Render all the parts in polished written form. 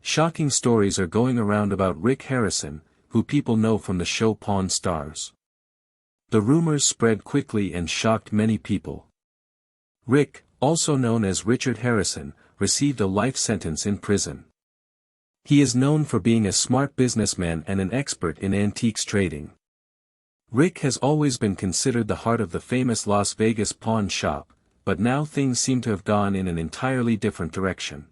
Shocking stories are going around about Rick Harrison, who people know from the show Pawn Stars. The rumors spread quickly and shocked many people. Rick, also known as Richard Harrison, received a life sentence in prison. He is known for being a smart businessman and an expert in antiques trading. Rick has always been considered the heart of the famous Las Vegas pawn shop, but now things seem to have gone in an entirely different direction.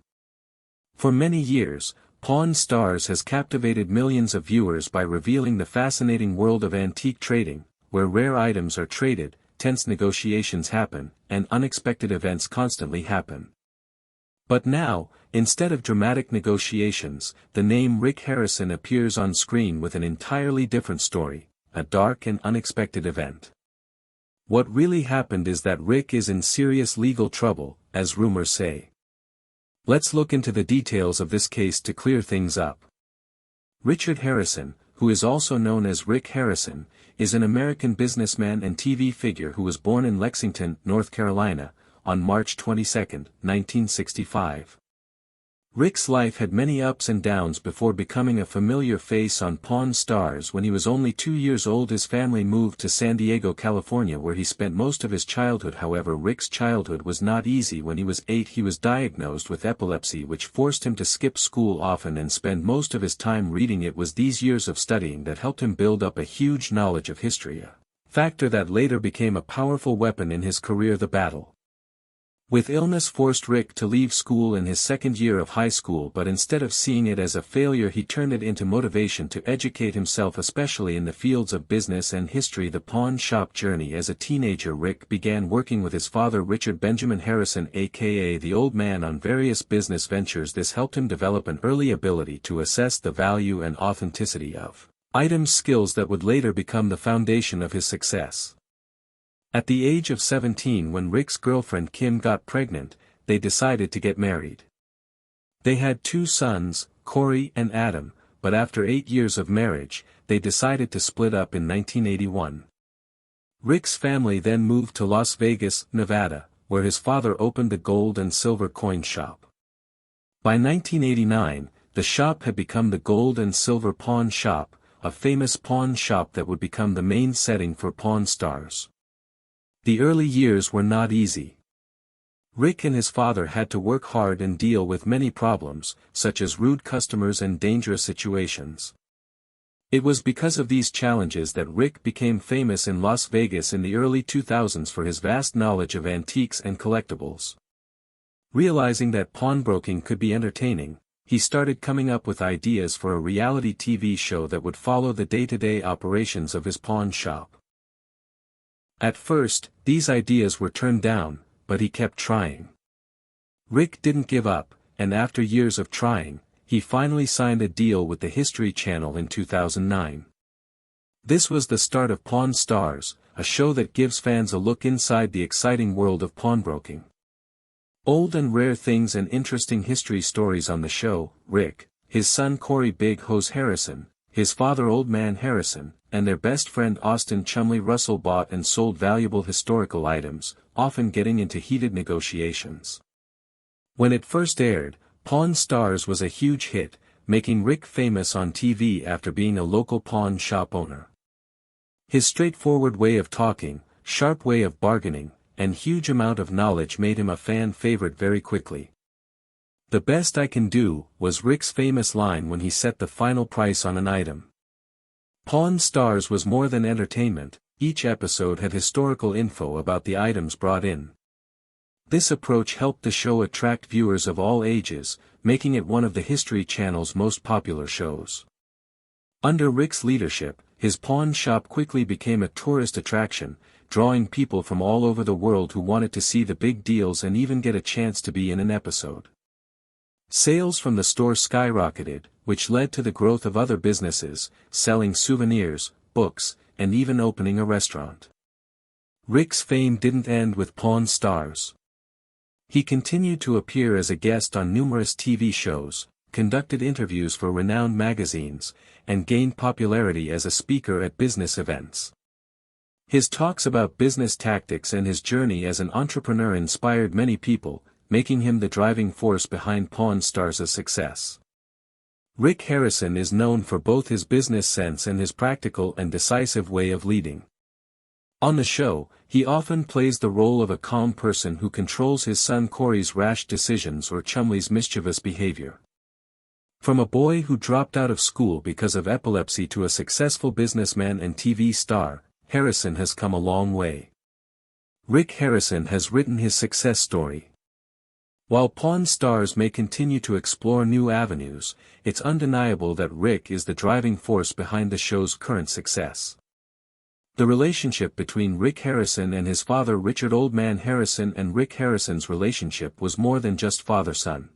For many years, Pawn Stars has captivated millions of viewers by revealing the fascinating world of antique trading, where rare items are traded, tense negotiations happen, and unexpected events constantly happen. But now, instead of dramatic negotiations, the name Rick Harrison appears on screen with an entirely different story, a dark and unexpected event. What really happened is that Rick is in serious legal trouble, as rumors say. Let's look into the details of this case to clear things up. Richard Harrison, who is also known as Rick Harrison, is an American businessman and TV figure who was born in Lexington, North Carolina, on March 22, 1965. Rick's life had many ups and downs before becoming a familiar face on Pawn Stars. When he was only 2 years old, his family moved to San Diego, California, where he spent most of his childhood. However, Rick's childhood was not easy. When he was 8, he was diagnosed with epilepsy, which forced him to skip school often and spend most of his time reading. It was these years of studying that helped him build up a huge knowledge of history, a factor that later became a powerful weapon in his career. The battle with illness forced Rick to leave school in his second year of high school, but instead of seeing it as a failure, he turned it into motivation to educate himself, especially in the fields of business and history. The pawn shop journey. As a teenager, Rick began working with his father, Richard Benjamin Harrison, aka the Old Man, on various business ventures. This helped him develop an early ability to assess the value and authenticity of items, skills that would later become the foundation of his success. At the age of 17, when Rick's girlfriend Kim got pregnant, they decided to get married. They had 2 sons, Corey and Adam, but after 8 years of marriage, they decided to split up in 1981. Rick's family then moved to Las Vegas, Nevada, where his father opened the gold and silver coin shop. By 1989, the shop had become the Gold and Silver Pawn Shop, a famous pawn shop that would become the main setting for Pawn Stars. The early years were not easy. Rick and his father had to work hard and deal with many problems, such as rude customers and dangerous situations. It was because of these challenges that Rick became famous in Las Vegas in the early 2000s for his vast knowledge of antiques and collectibles. Realizing that pawnbroking could be entertaining, he started coming up with ideas for a reality TV show that would follow the day-to-day operations of his pawn shop. At first, these ideas were turned down, but he kept trying. Rick didn't give up, and after years of trying, he finally signed a deal with the History Channel in 2009. This was the start of Pawn Stars, a show that gives fans a look inside the exciting world of pawnbroking. Old and rare things and interesting history stories on the show. Rick, his son Corey Big Hose Harrison, his father Old Man Harrison, and their best friend Austin Chumley Russell bought and sold valuable historical items, often getting into heated negotiations. When it first aired, Pawn Stars was a huge hit, making Rick famous on TV after being a local pawn shop owner. His straightforward way of talking, sharp way of bargaining, and huge amount of knowledge made him a fan favorite very quickly. "The best I can do," was Rick's famous line when he set the final price on an item. Pawn Stars was more than entertainment. Each episode had historical info about the items brought in. This approach helped the show attract viewers of all ages, making it one of the History Channel's most popular shows. Under Rick's leadership, his pawn shop quickly became a tourist attraction, drawing people from all over the world who wanted to see the big deals and even get a chance to be in an episode. Sales from the store skyrocketed, which led to the growth of other businesses, selling souvenirs, books, and even opening a restaurant. Rick's fame didn't end with Pawn Stars. He continued to appear as a guest on numerous TV shows, conducted interviews for renowned magazines, and gained popularity as a speaker at business events. His talks about business tactics and his journey as an entrepreneur inspired many people, making him the driving force behind Pawn Stars' success. Rick Harrison is known for both his business sense and his practical and decisive way of leading. On the show, he often plays the role of a calm person who controls his son Corey's rash decisions or Chumley's mischievous behavior. From a boy who dropped out of school because of epilepsy to a successful businessman and TV star, Harrison has come a long way. Rick Harrison has written his success story. While Pawn Stars may continue to explore new avenues, it's undeniable that Rick is the driving force behind the show's current success. The relationship between Rick Harrison and his father Richard Oldman Harrison and Rick Harrison's relationship was more than just father-son.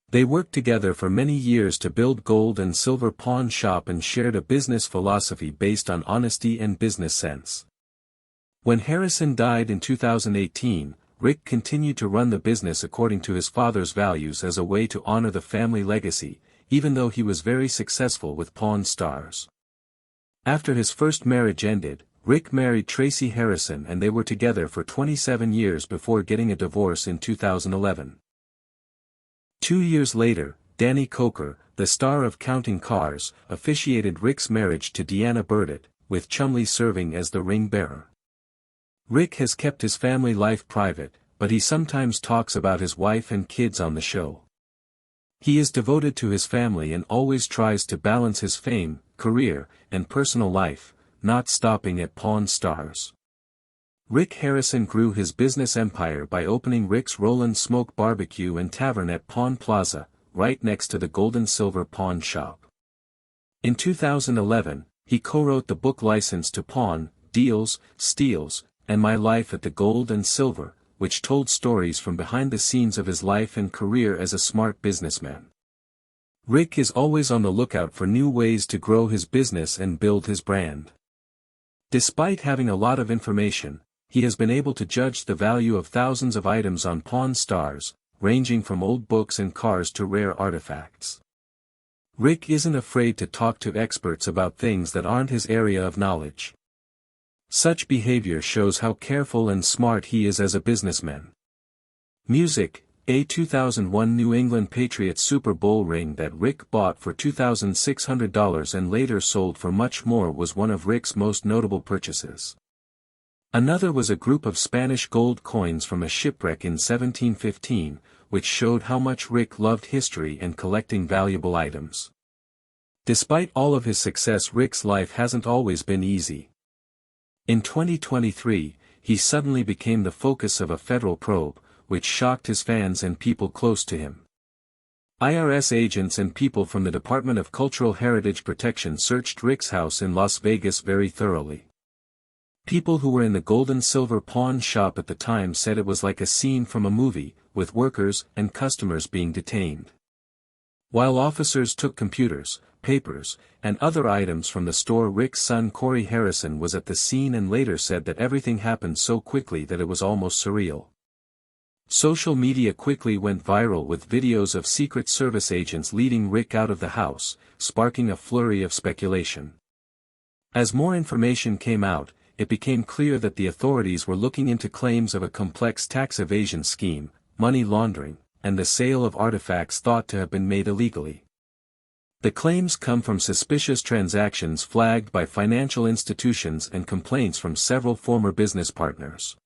They worked together for many years to build gold and silver pawn shop and shared a business philosophy based on honesty and business sense. When Harrison died in 2018, Rick continued to run the business according to his father's values as a way to honor the family legacy, even though he was very successful with Pawn Stars. After his first marriage ended, Rick married Tracy Harrison and they were together for 27 years before getting a divorce in 2011. 2 years later, Danny Coker, the star of Counting Cars, officiated Rick's marriage to Deanna Burdett, with Chumley serving as the ring bearer. Rick has kept his family life private, but he sometimes talks about his wife and kids on the show. He is devoted to his family and always tries to balance his fame, career, and personal life, not stopping at Pawn Stars. Rick Harrison grew his business empire by opening Rick's Rollin' Smoke Barbecue and Tavern at Pawn Plaza, right next to the Gold and Silver Pawn Shop. In 2011, he co-wrote the book License to Pawn, Deals, Steals, and My Life at the Gold and Silver, which told stories from behind the scenes of his life and career as a smart businessman. Rick is always on the lookout for new ways to grow his business and build his brand. Despite having a lot of information, he has been able to judge the value of thousands of items on Pawn Stars, ranging from old books and cars to rare artifacts. Rick isn't afraid to talk to experts about things that aren't his area of knowledge. Such behavior shows how careful and smart he is as a businessman. Music. A 2001 New England Patriots Super Bowl ring that Rick bought for $2,600 and later sold for much more was one of Rick's most notable purchases. Another was a group of Spanish gold coins from a shipwreck in 1715, which showed how much Rick loved history and collecting valuable items. Despite all of his success, Rick's life hasn't always been easy. In 2023, he suddenly became the focus of a federal probe, which shocked his fans and people close to him. IRS agents and people from the Department of Cultural Heritage Protection searched Rick's house in Las Vegas very thoroughly. People who were in the Gold and Silver Pawn Shop at the time said it was like a scene from a movie, with workers and customers being detained. While officers took computers, papers, and other items from the store, Rick's son Corey Harrison was at the scene and later said that everything happened so quickly that it was almost surreal. Social media quickly went viral with videos of Secret Service agents leading Rick out of the house, sparking a flurry of speculation. As more information came out, it became clear that the authorities were looking into claims of a complex tax evasion scheme, money laundering, and the sale of artifacts thought to have been made illegally. The claims come from suspicious transactions flagged by financial institutions and complaints from several former business partners.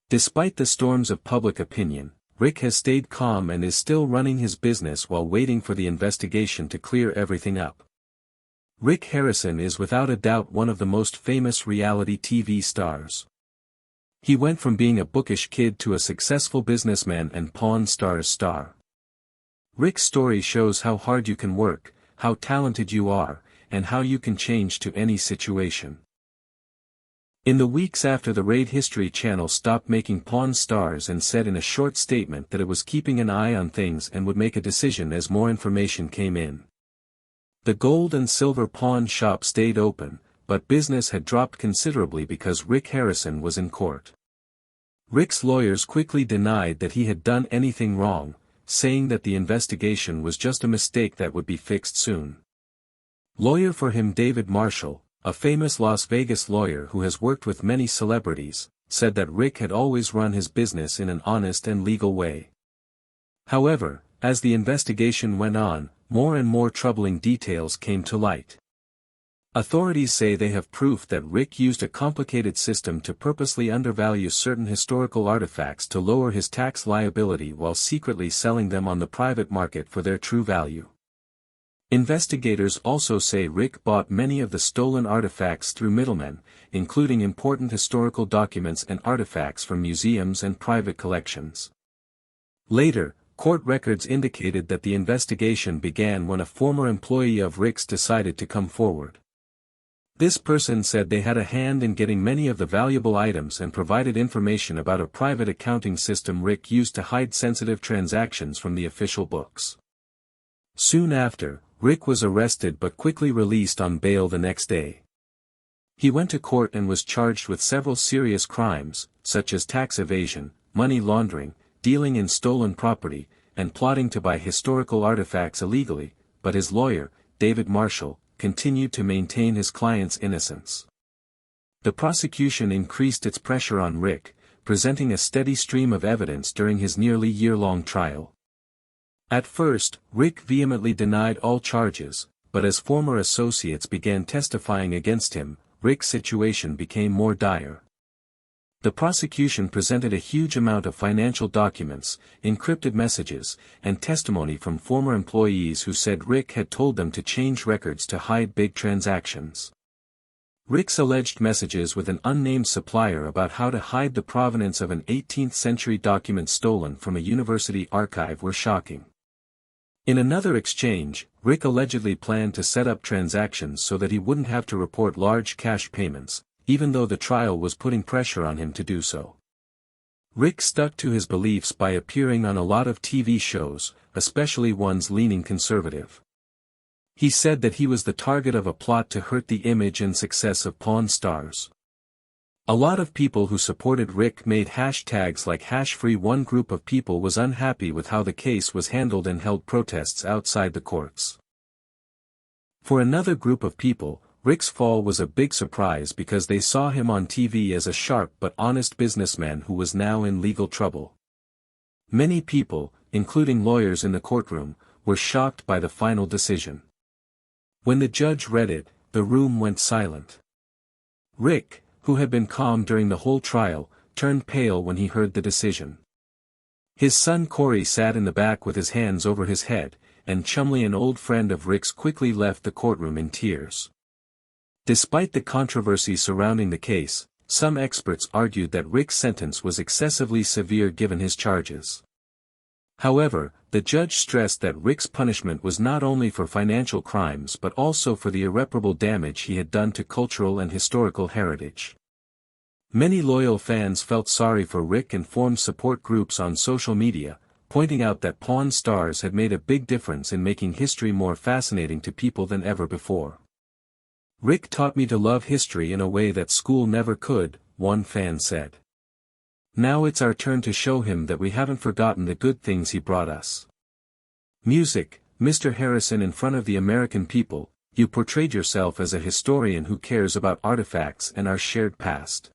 Despite the storms of public opinion, Rick has stayed calm and is still running his business while waiting for the investigation to clear everything up. Rick Harrison is without a doubt one of the most famous reality TV stars. He went from being a bookish kid to a successful businessman and Pawn Stars star. Rick's story shows how hard you can work, how talented you are, and how you can change to any situation. In the weeks after the raid, History Channel stopped making Pawn Stars and said in a short statement that it was keeping an eye on things and would make a decision as more information came in. The Gold and Silver Pawn Shop stayed open, but business had dropped considerably because Rick Harrison was in court. Rick's lawyers quickly denied that he had done anything wrong, saying that the investigation was just a mistake that would be fixed soon. Lawyer for him David Marshall, a famous Las Vegas lawyer who has worked with many celebrities, said that Rick had always run his business in an honest and legal way. However, as the investigation went on, more and more troubling details came to light. Authorities say they have proof that Rick used a complicated system to purposely undervalue certain historical artifacts to lower his tax liability while secretly selling them on the private market for their true value. Investigators also say Rick bought many of the stolen artifacts through middlemen, including important historical documents and artifacts from museums and private collections. Later, court records indicated that the investigation began when a former employee of Rick's decided to come forward. This person said they had a hand in getting many of the valuable items and provided information about a private accounting system Rick used to hide sensitive transactions from the official books. Soon after, Rick was arrested but quickly released on bail the next day. He went to court and was charged with several serious crimes, such as tax evasion, money laundering, dealing in stolen property, and plotting to buy historical artifacts illegally, but his lawyer, David Marshall, continued to maintain his client's innocence. The prosecution increased its pressure on Rick, presenting a steady stream of evidence during his nearly year-long trial. At first, Rick vehemently denied all charges, but as former associates began testifying against him, Rick's situation became more dire. The prosecution presented a huge amount of financial documents, encrypted messages, and testimony from former employees who said Rick had told them to change records to hide big transactions. Rick's alleged messages with an unnamed supplier about how to hide the provenance of an 18th-century document stolen from a university archive were shocking. In another exchange, Rick allegedly planned to set up transactions so that he wouldn't have to report large cash payments, even though the trial was putting pressure on him to do so. Rick stuck to his beliefs by appearing on a lot of TV shows, especially ones leaning conservative. He said that he was the target of a plot to hurt the image and success of Pawn Stars. A lot of people who supported Rick made hashtags like #free. One group of people was unhappy with how the case was handled and held protests outside the courts. For another group of people, Rick's fall was a big surprise because they saw him on TV as a sharp but honest businessman who was now in legal trouble. Many people, including lawyers in the courtroom, were shocked by the final decision. When the judge read it, the room went silent. Rick, who had been calm during the whole trial, turned pale when he heard the decision. His son Corey sat in the back with his hands over his head, and Chumley, an old friend of Rick's, quickly left the courtroom in tears. Despite the controversy surrounding the case, some experts argued that Rick's sentence was excessively severe given his charges. However, the judge stressed that Rick's punishment was not only for financial crimes but also for the irreparable damage he had done to cultural and historical heritage. Many loyal fans felt sorry for Rick and formed support groups on social media, pointing out that Pawn Stars had made a big difference in making history more fascinating to people than ever before. "Rick taught me to love history in a way that school never could," one fan said. "Now it's our turn to show him that we haven't forgotten the good things he brought us." Music. Mr. Harrison, in front of the American people, you portrayed yourself as a historian who cares about artifacts and our shared past.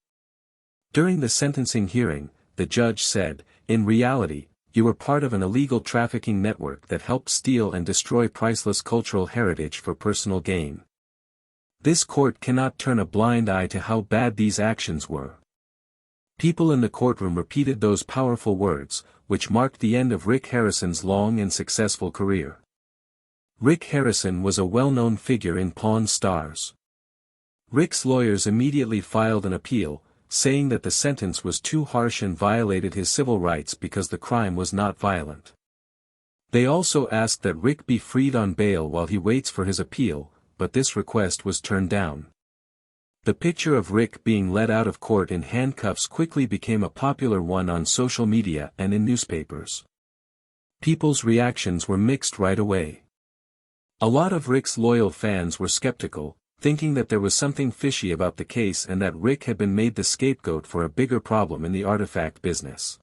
During the sentencing hearing, the judge said, "In reality, you were part of an illegal trafficking network that helped steal and destroy priceless cultural heritage for personal gain. This court cannot turn a blind eye to how bad these actions were." People in the courtroom repeated those powerful words, which marked the end of Rick Harrison's long and successful career. Rick Harrison was a well-known figure in Pawn Stars. Rick's lawyers immediately filed an appeal, saying that the sentence was too harsh and violated his civil rights because the crime was not violent. They also asked that Rick be freed on bail while he waits for his appeal, but this request was turned down. The picture of Rick being led out of court in handcuffs quickly became a popular one on social media and in newspapers. People's reactions were mixed right away. A lot of Rick's loyal fans were skeptical, thinking that there was something fishy about the case and that Rick had been made the scapegoat for a bigger problem in the artifact business.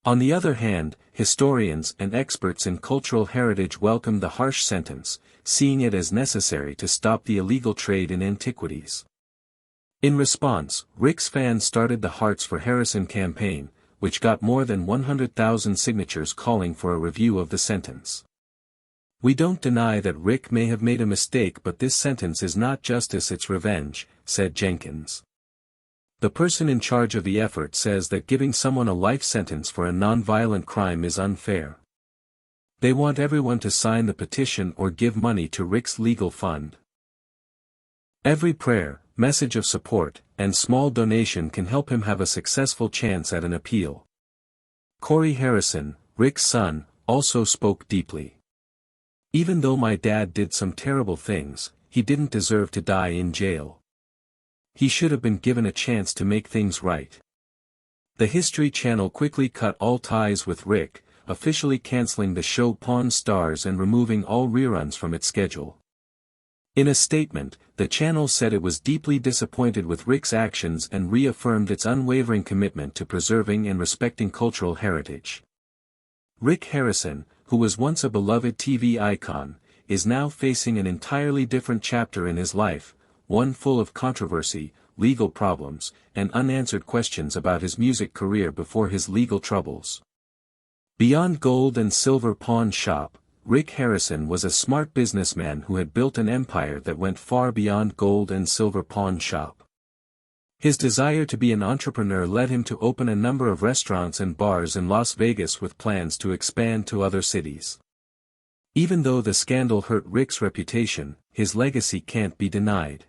On the other hand, historians and experts in cultural heritage welcomed the harsh sentence, seeing it as necessary to stop the illegal trade in antiquities. In response, Rick's fans started the Hearts for Harrison campaign, which got more than 100,000 signatures calling for a review of the sentence. "We don't deny that Rick may have made a mistake, but this sentence is not justice, it's revenge," said Jenkins. "The person in charge of the effort says that giving someone a life sentence for a non-violent crime is unfair. They want everyone to sign the petition or give money to Rick's legal fund. Every prayer, message of support, and small donation can help him have a successful chance at an appeal." Corey Harrison, Rick's son, also spoke deeply. "Even though my dad did some terrible things, he didn't deserve to die in jail. He should have been given a chance to make things right." The History Channel quickly cut all ties with Rick, officially canceling the show Pawn Stars and removing all reruns from its schedule. In a statement, the channel said it was deeply disappointed with Rick's actions and reaffirmed its unwavering commitment to preserving and respecting cultural heritage. Rick Harrison, who was once a beloved TV icon, is now facing an entirely different chapter in his life, one full of controversy, legal problems, and unanswered questions about his music career before his legal troubles. Beyond gold and silver pawn shop, Rick Harrison was a smart businessman who had built an empire that went far beyond gold and silver pawn shop. His desire to be an entrepreneur led him to open a number of restaurants and bars in Las Vegas with plans to expand to other cities. Even though the scandal hurt Rick's reputation, his legacy can't be denied.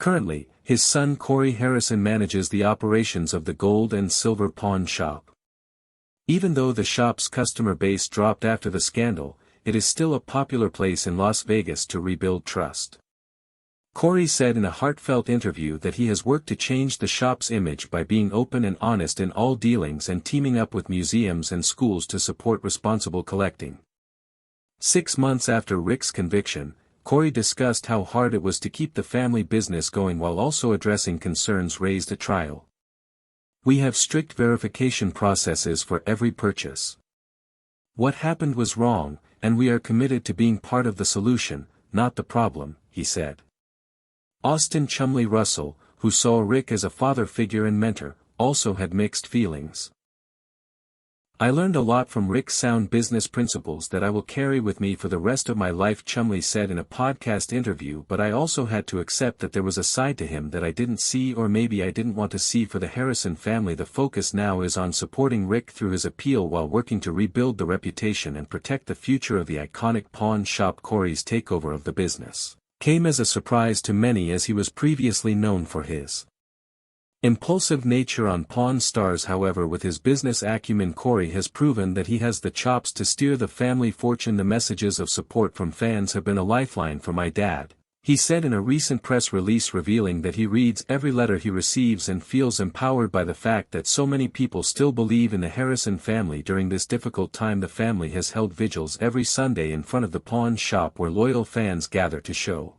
Currently, his son Corey Harrison manages the operations of the gold and silver pawn shop. Even though the shop's customer base dropped after the scandal, it is still a popular place in Las Vegas to rebuild trust. Corey said in a heartfelt interview that he has worked to change the shop's image by being open and honest in all dealings and teaming up with museums and schools to support responsible collecting. 6 months after Rick's conviction, Corey discussed how hard it was to keep the family business going while also addressing concerns raised at trial. "We have strict verification processes for every purchase. What happened was wrong, and we are committed to being part of the solution, not the problem," he said. Austin Chumley Russell, who saw Rick as a father figure and mentor, also had mixed feelings. "I learned a lot from Rick's sound business principles that I will carry with me for the rest of my life," Chumley said in a podcast interview, "but I also had to accept that there was a side to him that I didn't see, or maybe I didn't want to see, for the Harrison family. The focus now is on supporting Rick through his appeal while working to rebuild the reputation and protect the future of the iconic pawn shop." Corey's takeover of the business came as a surprise to many, as he was previously known for his impulsive nature on Pawn Stars. However, with his business acumen, Corey has proven that he has the chops to steer the family fortune. "The messages of support from fans have been a lifeline for my dad," he said in a recent press release, revealing that he reads every letter he receives and feels empowered by the fact that so many people still believe in the Harrison family during this difficult time. The family has held vigils every Sunday in front of the pawn shop where loyal fans gather to show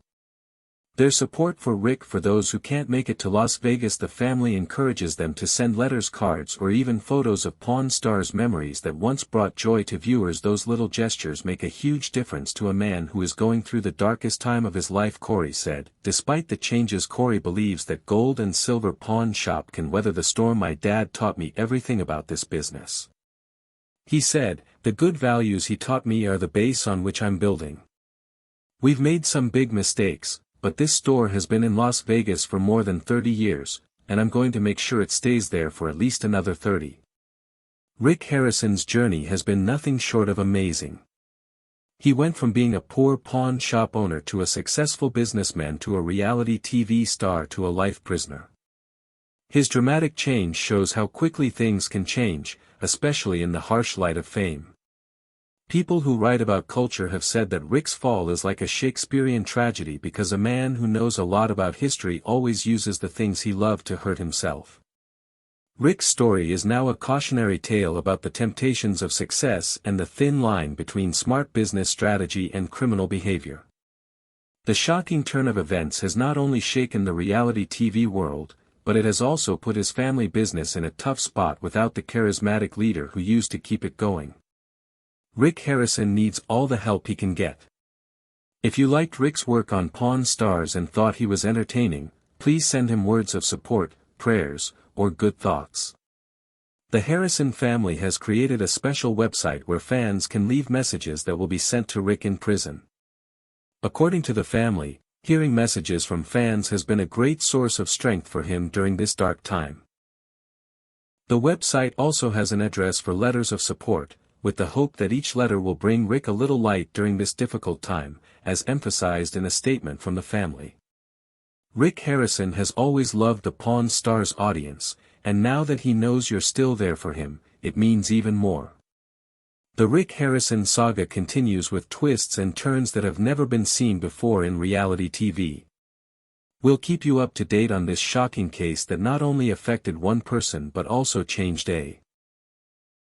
their support for Rick. For those who can't make it to Las Vegas, the family encourages them to send letters, cards, or even photos of Pawn Stars memories that once brought joy to viewers. "Those little gestures make a huge difference to a man who is going through the darkest time of his life," Corey said. Despite the changes, Corey believes that gold and silver pawn shop can weather the storm. "My dad taught me everything about this business," he said. "The good values he taught me are the base on which I'm building. We've made some big mistakes, but this store has been in Las Vegas for more than 30 years, and I'm going to make sure it stays there for at least another 30. Rick Harrison's journey has been nothing short of amazing. He went from being a poor pawn shop owner to a successful businessman to a reality TV star to a life prisoner. His dramatic change shows how quickly things can change, especially in the harsh light of fame. People who write about culture have said that Rick's fall is like a Shakespearean tragedy because a man who knows a lot about history always uses the things he loved to hurt himself. Rick's story is now a cautionary tale about the temptations of success and the thin line between smart business strategy and criminal behavior. The shocking turn of events has not only shaken the reality TV world, but it has also put his family business in a tough spot without the charismatic leader who used to keep it going. Rick Harrison needs all the help he can get. If you liked Rick's work on Pawn Stars and thought he was entertaining, please send him words of support, prayers, or good thoughts. The Harrison family has created a special website where fans can leave messages that will be sent to Rick in prison. According to the family, hearing messages from fans has been a great source of strength for him during this dark time. The website also has an address for letters of support, with the hope that each letter will bring Rick a little light during this difficult time, as emphasized in a statement from the family. Rick Harrison has always loved the Pawn Stars audience, and now that he knows you're still there for him, it means even more. The Rick Harrison saga continues with twists and turns that have never been seen before in reality TV. We'll keep you up to date on this shocking case that not only affected one person but also changed a